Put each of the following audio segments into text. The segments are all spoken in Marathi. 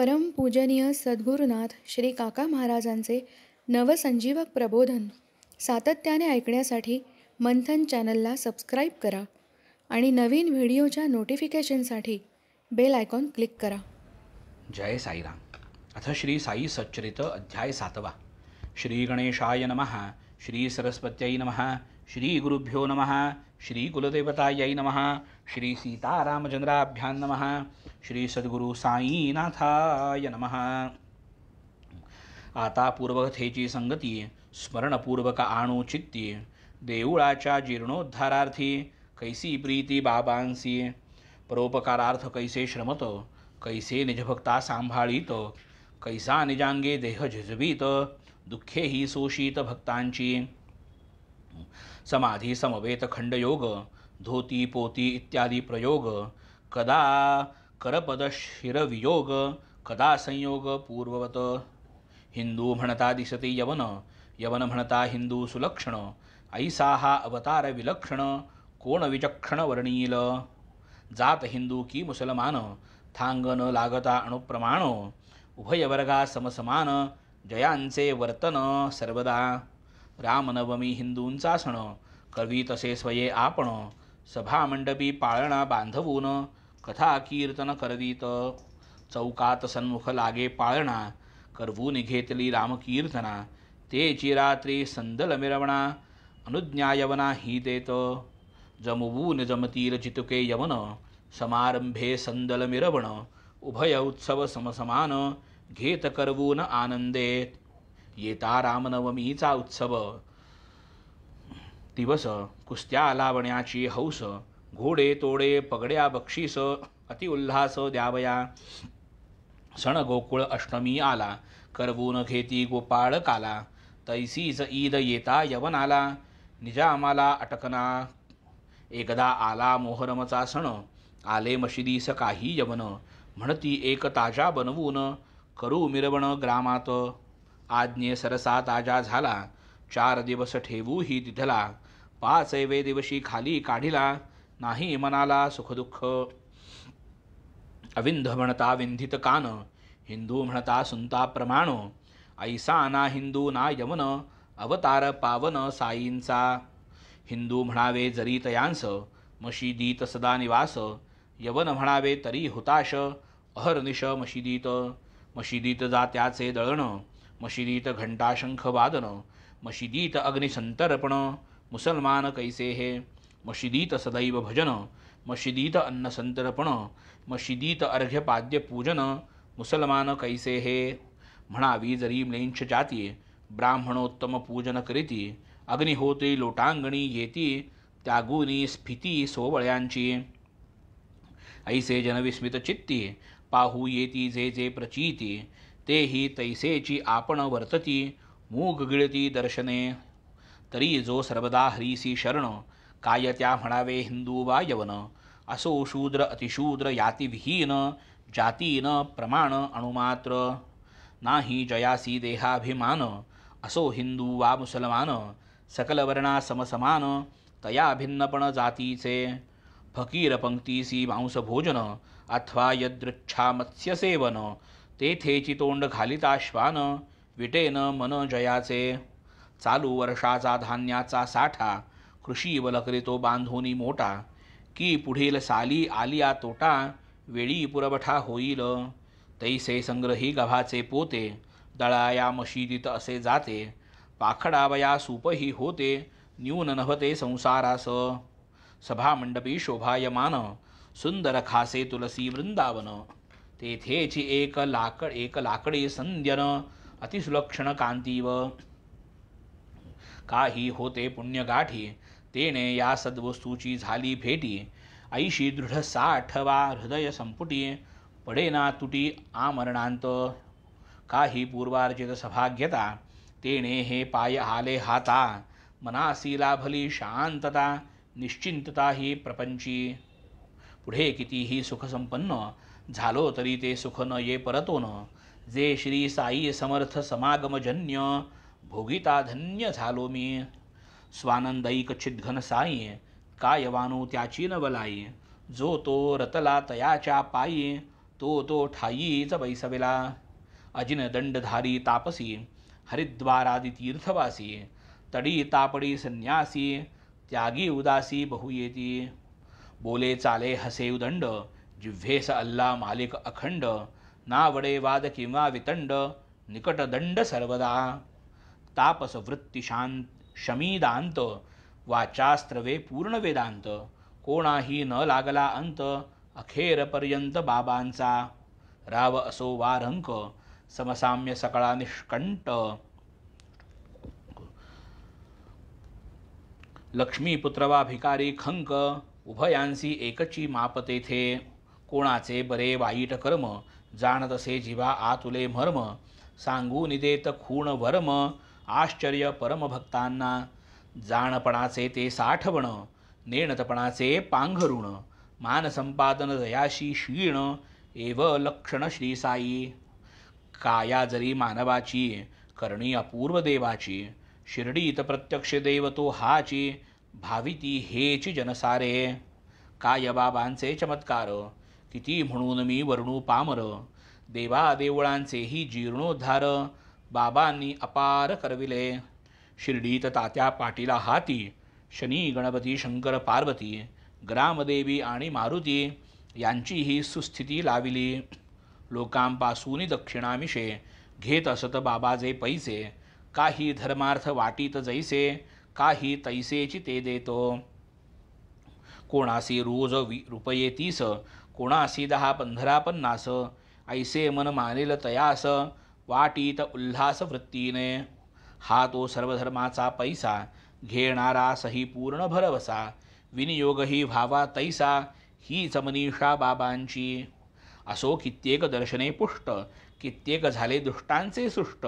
परमपूजनीय सद्गुरुनाथ श्री काका महाराजांचे नवसंजीवक प्रबोधन सातत्याने ऐकण्यासाठी मंथन चॅनलला सबस्क्राईब करा आणि नवीन व्हिडिओच्या नोटिफिकेशनसाठी बेल आयकॉन क्लिक करा. जय साईराम. अथ श्री साई सच्चरित अध्याय 7. श्री गणेशाय नमः. श्री सरस्वत्यै नमः. श्री गुरुभ्यो नमः. श्री कुलदेवतायै नमः. श्री सीतारामचंद्राभ्यां नमः. श्री सद्गुरु साईनाथाय नमः. आता पूर्वकथेची संगती स्मरणपूर्वक आणू चित्ती, देऊळाच्या जीर्णोद्धारार्थी कैसी प्रीती बाबांसी, परोपकारार्थ कैसे श्रमत, कैसे निजभक्ता सांभाळीत, कैसा निजांगे देह झिजवीत, दुःखे ही सोशीत भक्तांची. समाधी समवेत खंडयोग, धोती पोती इत्यादी प्रयोग, कदा करपद शिरवियोग, कदा संयोग पूर्ववत. हिंदू म्हणता दिसते यवन, यवन म्हणता हिंदू सुलक्षण, ऐसा हा अवतार विलक्षण, कोण विचक्षण वर्णील. जात हिंदू की मुसलमान, थांगन लागता अणुप्रमाण, उभय वर्गा समसमान, जयांचे वर्तन सर्वदा. रामनवमी हिंदूंचा सण, करवी तसे स्वये आपण, सभामंडपी पाळणा बांधवून, कथा कीर्तन करवीत. चौकात सन्मुख लागे पाळणा, करवून घेतली रामकीर्तना, तेची रात्री संदल मिरवणा, अनुज्ञायवना ही देत. जमवून जमतील चितुके यवन, समारंभे संदल मिरवण, उभय उत्सव समसमान, घेत करवून आनंदेत. येता रामनवमीचा उत्सव दिवस, कुस्त्या लावण्याची हौस, घोडे तोडे पगड्या बक्षीस, अतिउल्हास द्यावया. सण गोकुळ अष्टमी आला, करवून घेती गोपाळ काला, तैसीच ईद येता यवनाला, निजामाला अटकना. एकदा आला मोहरमचा सण, आले मशिदीस काही यवन, म्हणती एक ताजा बनवून, करू मिरवण ग्रामात. आज्ञे सरसा ताजा झाला, 4 दिवस ठेवू ही तिथला, 5वे दिवशी खाली काढिला, नाही मनाला सुखदुःख. अविंध म्हणता विंधित कान, हिंदू म्हणता सुनता प्रमाण, ऐसा ना हिंदू ना यवन, अवतार पावन साईंचा. हिंदू म्हणावे जरी तयांस, मशिदीत सदा निवास, यवन म्हणावे तरी हुताश, अहर्निश मशिदीत. मशिदीत जात्याचे दळण, मशिदीत घंटा शंख वादन, मशिदीत अग्निसंतर्पण, मुसलमान कैसे हे. मशिदीत सदैव भजन, मशिदीत अन्न संतर्पण, मशिदीत अर्घ्यपाद्य पूजन, मुसलमान कैसे हे. म्हणावी जरी म्लेंछ जाती, ब्राह्मणोत्तम पूजन करीती, अग्निहोत्री लोटांगणी येती, त्यागुनी स्फिती सोवळ्यांची. ऐसे जनविस्मित चित्ती, पाहू येती जे जे प्रचीती, तेही तैसेची आपण वर्तती, मूग गिळती दर्शने. तरी जो सर्वदा हरीसी शरण, काय त्या म्हणावे हिंदू वा यवन, असो शूद्र अतिशूद्र याती विहीन, जातीन प्रमाण अणुमात्र. नाही जयासी देहाभिमान, असो हिंदू वा मुसलमान, सकल वर्णा समसमान, तया भिन्नपण जातीचे. फकीर पंक्तीसी मांस भोजन, अथवा यदृच्छा मत्स्य सेवन, तेथेची तोंड घालिता श्वान, विटेन मन जयाचे. चालू वर्षाचा धान्याचा साठा, कृषी बल करीतो बांधोनी मोठा, की पुढील साली आलिया तोटा, वेळी पुरवठा होईल. तैसे संग्रही गव्हाचे पोते, दळाया मशिदीत असे जाते, पाखडावया सूपही होते, न्यून नभते संसारास. सभामंडपी शोभायमान, सुंदर खासे तुलसी वृंदावन, तेथेची एक लाकडी संध्यन, अतिसुलक्षण कांतीव. काही होते पुण्यगाठी, तेने या सद्वस्तूची झाली भेटी, ऐशी दृढ साठवा हृदय संपुटी, पडेना तुटी आमरणांत. काही पूर्वार्जित सभाग्यता, तेने हे पाय आले हाता, मनासी लाभली शांतता, निश्चिंतता ही प्रपंची. पुढे कितीही सुखसंपन्न झालो तरी ते सुख न ये परतोन, जे श्री साई समर्थ समागमजन्य, भोगिता धन्य झालो मी. स्वानंदैक छिद्घन साई, काय वानू त्याची न बलाई, जो तो रतला तयाच्या पायी, तो ठायीच बैसविला. अजिन दंडधारी तापसी हरिद्वारादी तीर्थवासी तडी तापडी संन्यासी त्यागी उदासी बहुयेती. बोले चाले हसे उदंड जिव्हेस अल्ला मालिक अखंड. नावडे वाद किंवा वितंड निकट दंड सर्वदा. तापस वृत्ती शांत शमीदांत वाचास्त्रवे पूर्ण वेदांत. कोणाही न लागला अंत अखेरपर्यंत बाबांचा. राव असो वा रंक समसाम्य सकळा निष्कंट. लक्ष्मीपुत्र वा भिकारी खंक उभयांसी एकची माप तेथे. कोणाचे बरे वाईट कर्म जाणत असे जीवा आतुले मर्म. सांगून देत खूण वर्म आश्चर्य परमभक्तांना. जाणपणाचे ते साठवण नेणतपणाचे पांघरुण. मानसंपादन दयाशी क्षीण एव लक्षण श्री साई. काया जरी मानवाची करणी अपूर्व देवाची. शिर्डीत प्रत्यक्ष देव तो हाची भाविती हेची जनसारे. काय बाबांचे चमत्कार किती म्हणून मी वर्णू पामर. देवा देवळांचेही जीर्णोद्धार बाबांनी अपार करविले. शिर्डीत तात्या पाटीला हाती शनी गणपती शंकर पार्वती ग्रामदेवी आणि मारुती यांचीही सुस्थिती लाविली. लोकांपासून दक्षिणामिषे घेत असत बाबाजे पैसे. काही धर्मार्थ वाटीत जैसे काही तैसेची ते देतो. कोणासी रोज रुपये 30 कोणासी 10-15-50 ऐसे मन मानेल तयास वाटीत उल्हास वृत्तीने. हा तो सर्वधर्माचा पैसा घेणारा सही पूर्ण भरवसा. विनियोगही व्हावा तैसा हीच मनीषा बाबांची. असो कित्येक दर्शने पुष्ट कित्येक झाले दुष्टांचे सुष्ट.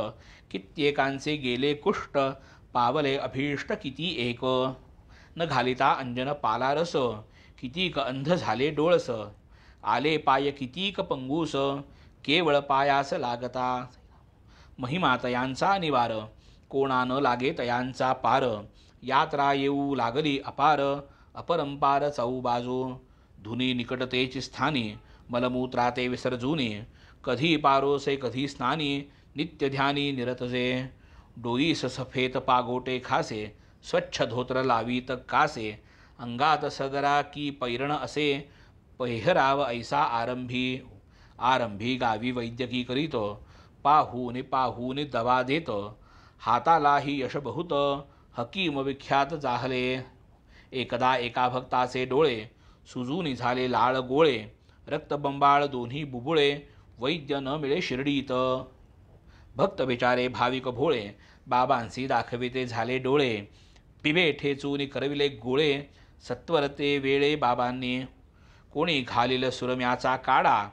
कित्येकांचे गेले कुष्ट पावले अभीष्ट किती एक. न घालिता अंजन पालारस कितीक अंध झाले डोळस. आले पाय कितीक पंगूस केवळ पायास लागता. महिमा तयांचा निवार कोणा न लागे तयांचा पार. यात्रा येऊ लागली अपार अपरंपार चौबाजू. धुनी निकटतेची स्थानी मलमूत्राते विसर्जूनी. कधी पारोसे कधी स्नानी नित्य ध्यानी निरतजे. डोईस सफेत पागोटे खासे स्वच्छ धोत्र लावीत कासे. अंगात सदरा की पैरण असे पहिराव ऐसा आरंभी. आरंभी गावी वैद्यकी करीत पाहून दवा देत. हातालाही यश बहुत हकीम विख्यात जाहले. एकदा एका भक्ताचे डोळे सुजून झाले लाळ गोळे. रक्तबंबाळ दोन्ही बुबुळे वैद्य न मिळे शिर्डीत. भक्त बिचारे भाविक भोळे बाबांसी दाखविते झाले डोळे. पिबे ठेचून करविले गोळे सत्वरते वेळे बाबांनी. कोणी घालील सुरम्याचा काढा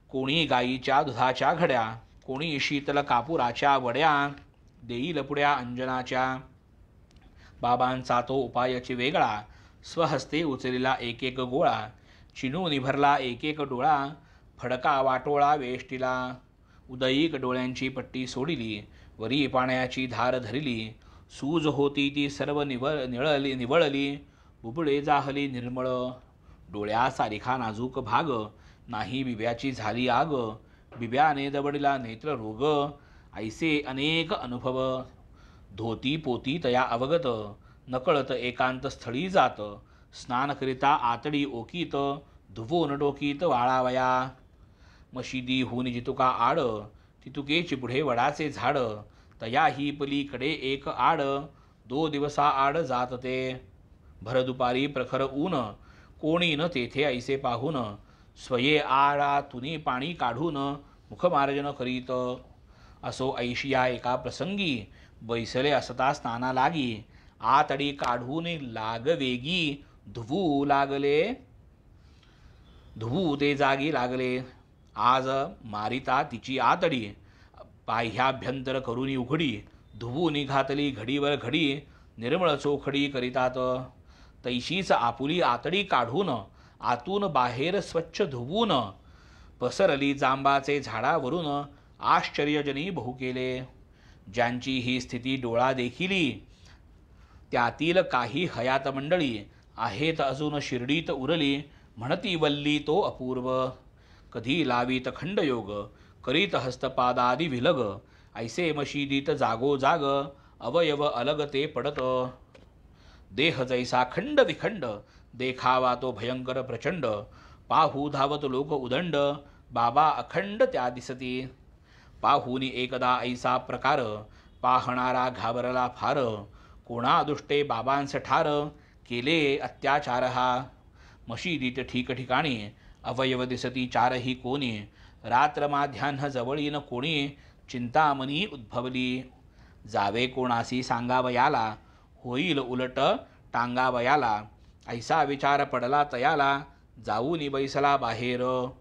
कोणी गाईच्या दुधाच्या घड्या. कोणी शीतल कापुराच्या वड्या देईल पुड्या अंजनाच्या. बाबांचा तो उपायची वेगळा स्वहस्ते उचलेला एक एक गोळा. चिनून भरला एक एक डोळा फडका वाटोळा वेष्टीला. उदयीक डोळ्यांची पट्टी सोडिली वरी पाण्याची धार धरिली. सूज होती ती सर्व निवळली बुबुळे जाहली निर्मळ. डोळ्या सारिखा नाजूक भाग नाही बिब्याची झाली आग. बिब्याने दबडला नेत्र रोग ऐसे अनेक अनुभव. धोती पोती तया अवगत नकळत एकांत स्थळी जात. स्नान करिता आतडी ओकीत धुवून डोकीत वाळावया. मशिदी होऊन जितुका आड तितुकेची पुढे वडाचे झाड. तया ही पलीकडे एक आड 2 दिवसा आड जात ते. भर दुपारी प्रखर ऊन कोणी न तेथे ऐसे पाहून. स्वये आळातुनी पाणी काढून मुखमार्जन करीत. असो ऐशिया एका प्रसंगी बैसले असता स्नाना लागी. आतडी काढून लागवेगी धुवू ते जागी लागले. आज मारिता तिची आतडी बाह्याभ्यंतर करुनी उघडी. धुवून घातली घडीवर घडी निर्मळ चोखडी करीतात. तैशीच आपुली आतडी काढून आतून बाहेर स्वच्छ धुवून पसरली जांबाचे झाडावरून आश्चर्यजनी बहु केले. ज्यांची ही स्थिती डोळा देखिली त्यातील काही हयात मंडळी आहेत अजून शिर्डीत उरली. म्हणती वल्ली तो अपूर्व. कधी लावीत खंडयोग, करीत हस्तपादादी विलग, ऐसे मशिदीत जागो जाग, अवयव अलग ते पडत. देह जैसा खंड विखंड, देखावा तो भयंकर प्रचंड, पाहू धावत लोक उदंड, बाबा अखंड त्या दिसती. पाहुनी एकदा ऐसा प्रकार, पाहणारा घाबरला फार, कोणा दुष्टे बाबांस ठार, केले अत्याचार हा. मशिदीत ठिकठिकाणी, अवयव दिसती चारही कोणी, रात्र माध्यान्ह जवळीन कोणी, चिंतामनी उद्भवली. जावे कोणासी सांगावयाला, होईल उलट टांगावयाला, ऐसा विचार पडला तयाला, जाऊनी बैसला बाहेर.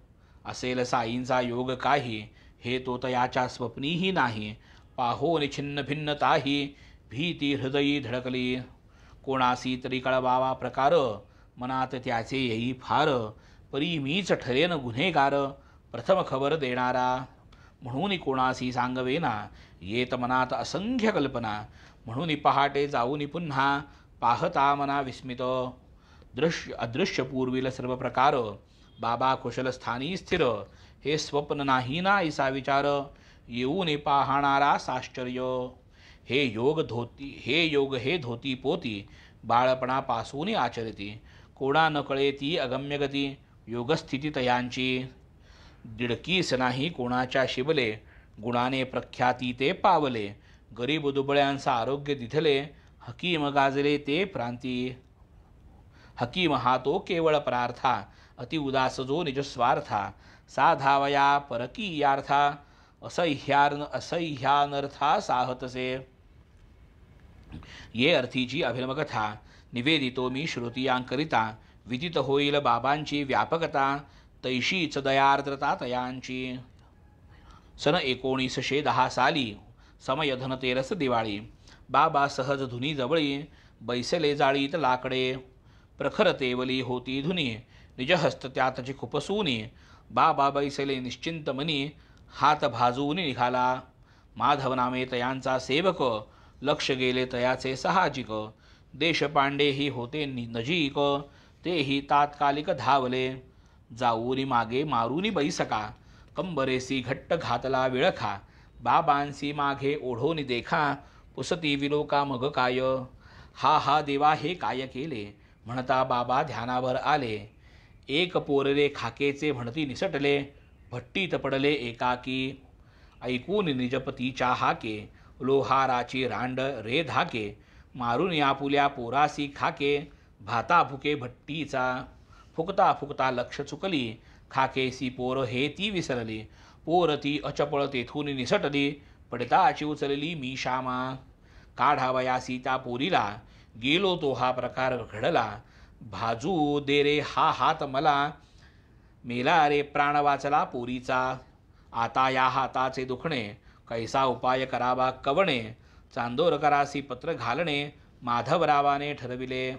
असेल साईंचा योग काही, हे तो तयाच्या स्वप्नीही नाही, पाहोनी छिन्न भिन्न ताही, भीती हृदयी धडकली. कोणासी तरी कळवावा प्रकार, मनात त्याचे येई फार, परी मीच ठरेन गुन्हेगार, प्रथम खबर देणारा. म्हणून कोणासी सांगवेना, येत मनात असंख्य कल्पना, म्हणून पहाटे जाऊनी पुन्हा, पाहता मना विस्मित. अदृश्य पूर्वील सर्व प्रकार, बाबा कुशल स्थानी स्थिर, हे स्वप्न नाही ना ऐसा विचार, येऊन पाहणारा साश्चर्य. हे योग हे धोती पोती, बाळपणापासून आचरती, कोणा न कळे ती अगम्य गती, योगस्थिती तयांची. दिडकीस नाही कोणाच्या शिबले, गुणाने प्रख्याती ते पावले, गरीब दुबळ्यांचा आरोग्य दिधले, हकीम गाजले ते प्रांती. हकीम हा तो केवळ परार्था, अति उदास जो निजस्वार्था, साधावया परकी यार्था, असह्यानर्था साहतसे. ये अर्थीची अभिनवकथा, निवेदितो मी श्रुतियांकरिता, विदित होईल बाबांची व्यापकता, तैशीच दयार्द्रता तयांची. सन 1910 साली, समय धनतेरस दिवाळी, बाबा सहज धुनी जवळी, बैसले जाळीत लाकडे, प्रखर तेवली होती धुनी, निजहस्त त्यातची खुपसूनी, बाबा बैसले निश्चिंत मनी, हात भाजून निघाला. माधव नामे तयांचा सेवक, लक्ष गेले तयाचे साहजिक, देशपांडेही होते नजीक, तेही तात्कालिक धावले. जाऊनी मागे मारूनी बैसका, कंबरेसी घट्ट घातला विळखा, बाबांसी मागे ओढोनी देखा, पुसती विलोका मग काय. हा देवा हे काय केले, म्हणता बाबा ध्यानावर आले. एक पोररे खाकेचे म्हणती निसटले, भट्टीत पडले एकाकी. ऐकून निजपतीच्या हाके, लोहाराची रांड रे धाके, मारून आपुल्या पोरासी खाके, भाता फुके भट्टीचा. फुकता फुकता लक्ष चुकली, खाकेसी पोर हे ती विसरली, पोर ती अचपळ तेथून निसटली, पडताची उचलली मी श्यामा. काढावयासी त्या पोरीला, गेलो तो हा प्रकार घडला, भाजू दे रे हा हात मला, मेला रे प्राण वाचला पोरीचा. आता या हाताचे दुखणे, कैसा उपाय करावा कवणे, चांदोरकरासी पत्र घालणे, माधवरावाने ठरविले.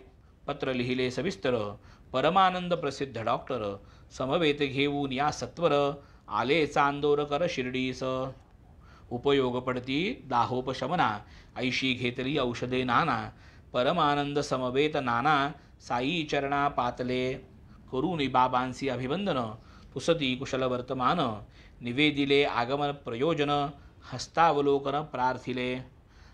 पत्र लिहिले सविस्तर, परमानंद प्रसिद्ध डॉक्टर, समवेत घेऊन या सत्वर, आले चांदोरकर शिर्डीस. उपयोग पडती दाहोपशमना, ऐशी घेतली औषधे नाना, परमानंद समवेत नाना, साई चरणा पातले. करुणी बाबांसी अभिवंदन, पुसती कुशल वर्तमान, निवेदिले आगमन प्रयोजन, हस्तावलोकन प्रार्थिले.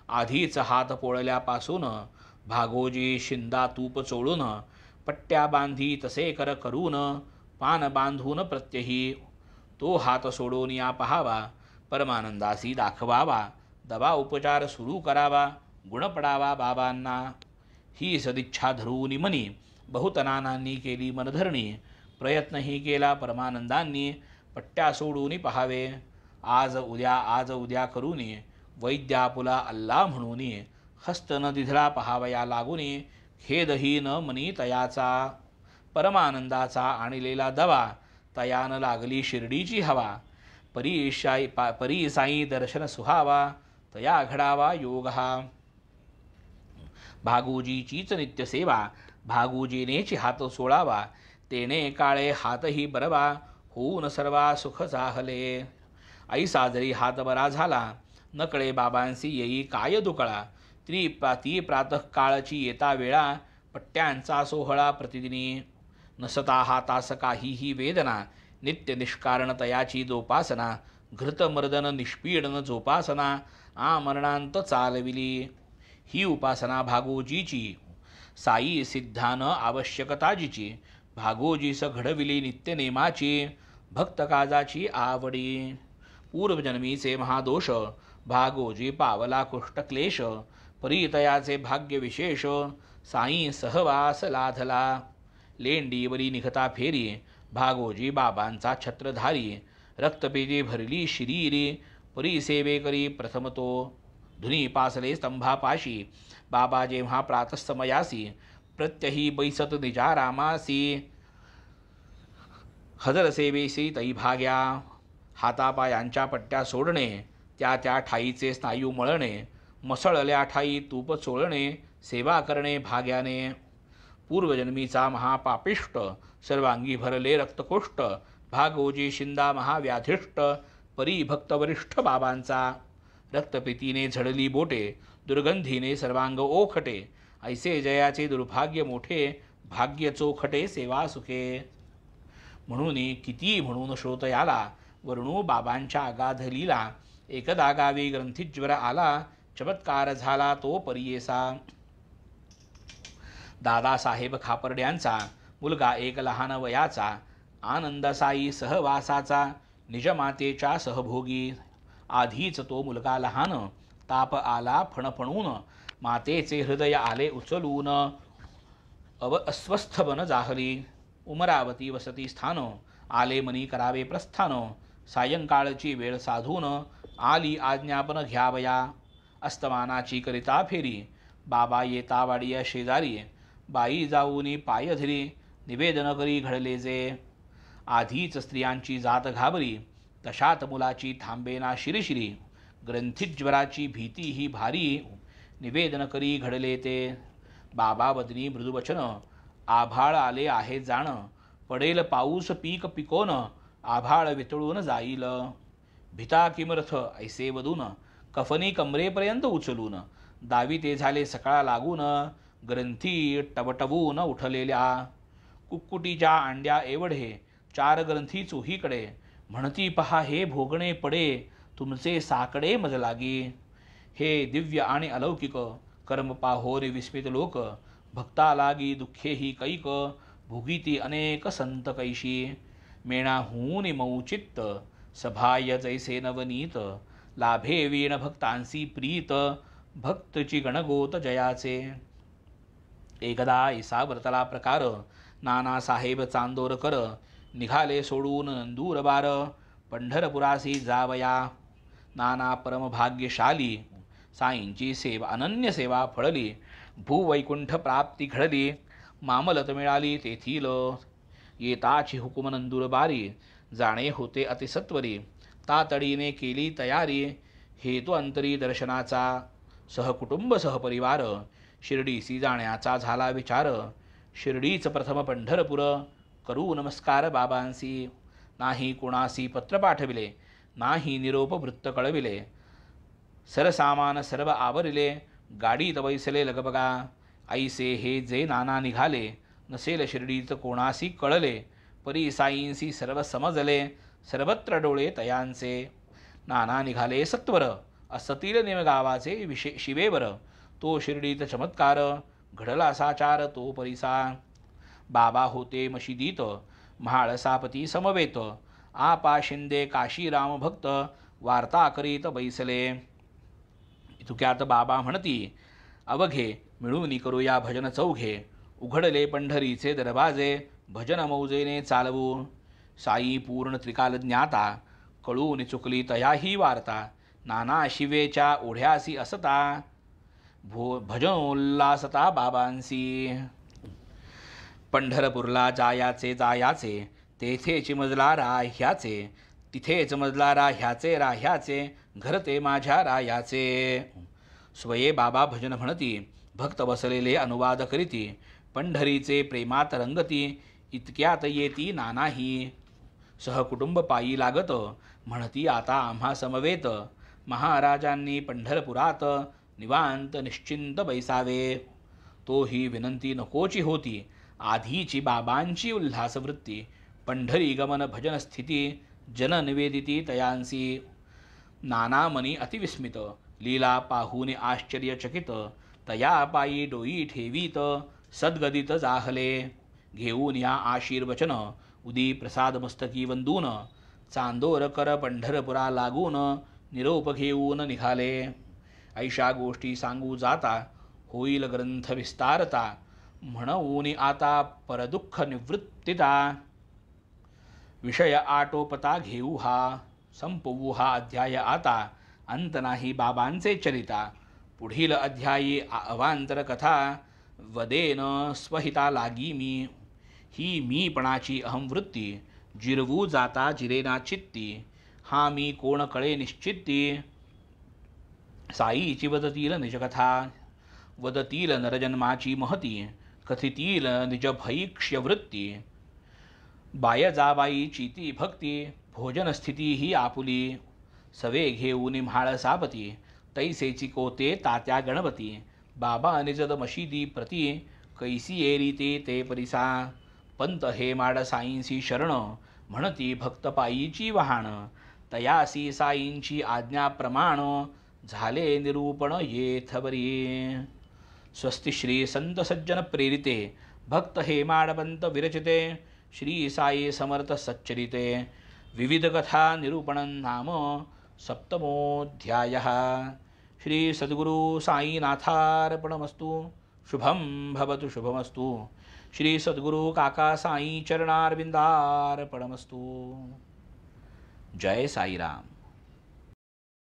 आधीच हात पोळल्यापासून, भागोजी शिंदा तूप चोळून, पट्ट्या बांधी तसे कर करून, पान बांधून प्रत्यही. तो हात सोडून या पहावा, परमानंदासी दाखवावा, दवा उपचार सुरू करावा, गुण पडावा बाबांना. ही सदिच्छा धरून मनी, बहुत नानांनी केली मनधरणी, प्रयत्नही केला परमानंदांनी, पट्ट्या सोडून पहावे. आज उद्या करूनी, वैद्यापुला अल्ला म्हणून, हस्त न दिधला पहावया लागुनी, खेदही न मनी तयाचा. परमानंदाचा आणलेला दवा, तयान लागली शिर्डीची हवा, परी साई दर्शन सुहावा, तया घडावा योग हा. भागोजीचीच नित्य सेवा, भागोजीनेची हात सोळावा, तेने काळे हातही बरवा, होऊन सर्वा सुख चाहले. ऐसा जरी हात बरा झाला, नकळे बाबांसी येई काय दुकळा, ती प्रातःकाळची येता वेळा, पट्ट्यांचा सोहळा प्रतिदिनी. नसता हातास काहीही वेदना, नित्य निष्कारण तयाची जोपासना, घृतमर्दन निष्पीडन जोपासना, आमरणांत चालविली. ही उपासना भागोजीची, साई सिद्धान आवश्यकताजीची. भागोजीस घडविली नित्यनेमाची, भक्त काजाची आवडी. पूर्वजन्मीचे महादोष, भागोजी पावला कुष्टक्लेश. परितयाचे भाग्य विशेष, साई सहवास लाधला. लेंडीवरी निघता फेरी, भागोजी बाबांचा छत्रधारी. रक्तपेजी भरली शिरीरी, परिसेवे करी प्रथम तो. धुनी पासले स्तंभापाशी, बाबा जेव्हा प्रातस्तमयासी. प्रत्यही बैसत निजा रामासी, हजर सेवेसी तै भाग्या. हातापायांच्या पट्ट्या सोडणे, त्या त्या ठाईचे स्नायू मळणे. मसळल्या ठाई तूप चोळणे, सेवा करणे भाग्याने. पूर्वजन्मीचा महापापिष्ट, सर्वांगी भरले रक्तकोष्ठ. भागोजी शिंदा महाव्याधिष्ट, परी भक्तवरिष्ठ बाबांचा. रक्तपितीने झडली बोटे, दुर्गंधीने सर्वांग ओखटे. ऐसे जयाचे दुर्भाग्य मोठे, भाग्य चोखटे सेवा सुखे. म्हणून किती म्हणून श्रोत याला, वर्णू बाबांच्या अगाध लीला. एकदा गावी ग्रंथीज्वर आला, चमत्कार झाला तो परियेसा. दादासाहेब खापर्ड्यांचा मुलगा एक लहान वयाचा, आनंदसाई सहवासाचा, निजमातेच्या सहभोगी. आधीच तो मुलगा लहान, ताप आला फणफणून. मातेचे हृदय आले उचलून, अस्वस्थ बन जाहली. उमरावती वसती स्थान, आले मनी करावे प्रस्थान. सायंकाळची वेळ साधून, आली आज्ञापन घ्यावया. अस्तमानाची करिता फेरी, बाबा येता वाडिया शेजारी. बाई जाऊनी पाय धरी, निवेदन करी घडले जे. आधीच स्त्रियांची जात घाबरी, तशात मुलाची थांबेना शिरशिरी. ग्रंथिज्वराची भीती ही भारी, निवेदन करी घडले ते. बाबा बदनी मृदुवचन, आभाळ आले आहे जाण. पडेल पाऊस पीक पिकोन, आभाळ वितळून जाईल. भिता किमर्थ ऐसे वदून, कफनी कमरेपर्यंत उचलून. दावी ते झाले सकाळ लागून, ग्रंथी टवटवून उठलेल्या. कुक्कुटीच्या अंड्या एवढे, 4 ग्रंथी चोहीकडे. म्हणती पहा हे भोगणे पडे, तुमचे साकडे मज लागी. हे दिव्य आणि अलौकिक, कर्म पाहोरे विस्मित लोक. भक्ता लागी दुःखे ही कैक, भुगीती अनेक संत कैशी. मेणा होऊन मौचित्त, सभाय जैसे नवनीत. लाभे वीण भक्तांसी प्रीत, भक्तची गणगोत जयाचे. एकदा ऐसा वर्तला प्रकार, नानासाहेब चांदोरकर. निघाले सोडून नंदूरबार, पंढरपुरासी जावया. नाना परमभाग्यशाली, साईंची सेवा अनन्य सेवा फळली. भूवैकुंठ प्राप्ती घडली, मामलत मिळाली तेथील. येताची हुकुम नंदुरबारी, जाणे होते अतिसत्वरी. तातडीने केली तयारी, हेतू अंतरी दर्शनाचा. सहकुटुंब सहपरिवार, शिर्डीसी जाण्याचा झाला विचार. शिर्डीच प्रथम पंढरपूर, करू नमस्कार बाबांसी. नाही कोणासी पत्र पाठविले, नाही निरोप वृत्त कळविले. सरसामान सर्व आवरिले, गाडीत बैसले लगबगा. ऐसे हे जे नाना निघाले, नसेल शिर्डीत कोणासी कळले. परी साईंसी सर्व समजले, सर्वत्र डोळे तयांचे. नाना निघाले सत्वर, असतील निमगावाचे शिवेवर. तो शिर्डीत चमत्कार, घडला साचार तो परिसा. बाबा होते मशिदीत, म्हाळसापती समवेत. आपा शिंदे काशीराम भक्त, वार्ता करीत बैसले. इतुक्यात बाबा म्हणती, अवघे मिळून करूया भजन चौघे. उघडले पंढरीचे दरवाजे, भजन मौजेने चालवू. साई पूर्ण त्रिकाल ज्ञाता, कळून चुकली तयाही वार्ता. नाना शिवेच्या ओढ्यासी असता, भजनोल्लासता बाबांसी. पंढरपूरला जायाचे, तेथेच मजला राह्याचे. तिथेच मजला राह्याचे, घर ते माझ्या रायाचे. स्वये बाबा भजन म्हणती, भक्त बसलेले अनुवाद करीती. पंढरीचे प्रेमात रंगती, इतक्यात येती नानाही. सहकुटुंब पायी लागत, म्हणती आता आम्हा समवेत. महाराजांनी पंढरपुरात, निवांत निश्चिंत बैसावे. तो ही विनंती नकोची होती, आधीची बाबांची उल्हासवृत्ती. पंढरी गमन भजन स्थिती जन निवेदिती तयांसी नानामनी अतिविस्मित लीला पाहून आश्चर्यचकित तया पायी डोई ठेवीत सद्गदित जाहले घेऊन या आशीर्वचन उदी प्रसाद मस्तकी वंदून चांदोर कर पंढरपुरा लागून निरोप घेऊन निघाले ऐशा गोष्टी सांगू जाता होईल ग्रंथ विस्तारता म्हणून आता परदुःख निवृत्तिता विषय आटोपता घेऊ हा संपवू हा अध्याय आता अंत नाही बाबांचे चरिता पुढील अध्यायी अवांतर कथा वदेन स्वहिता लागी मी ही मीपणाची अहंवृत्ती जिरवू जाता जिरेना चित्ती हा मी कोण कळे निश्चित्ती साईची वदतील निजकथा वदतील नरजन्माची महती कथितील निजभैक्ष्य वृत्ती बायजाबाई चीती भक्ती भोजन स्थिती ही आपुली सवे घेऊन म्हाळ सापती तैसेची कोते तात्या गणपती बाबा निजद मशिदी प्रती कैसी एरी ते परिसा पंत हे माड साईंसी शरण म्हणती भक्त पायीची वाहन तयासी साईंची आज्ञा प्रमाण झाले निरूपण येथवरी स्वस्ति श्री संत सज्जन प्रेरिते भक्त हेमाडपंत विरचिते श्री साई समर्थ सच्चरिते विविध कथा निरूपणं नाम सप्तमोऽध्यायः श्री सद्गुरु साईनाथार्पणमस्तु शुभं भवतु शुभमस्तु श्री सद्गुरु काका साई चरणारविंदार्पणमस्तु जय साईराम।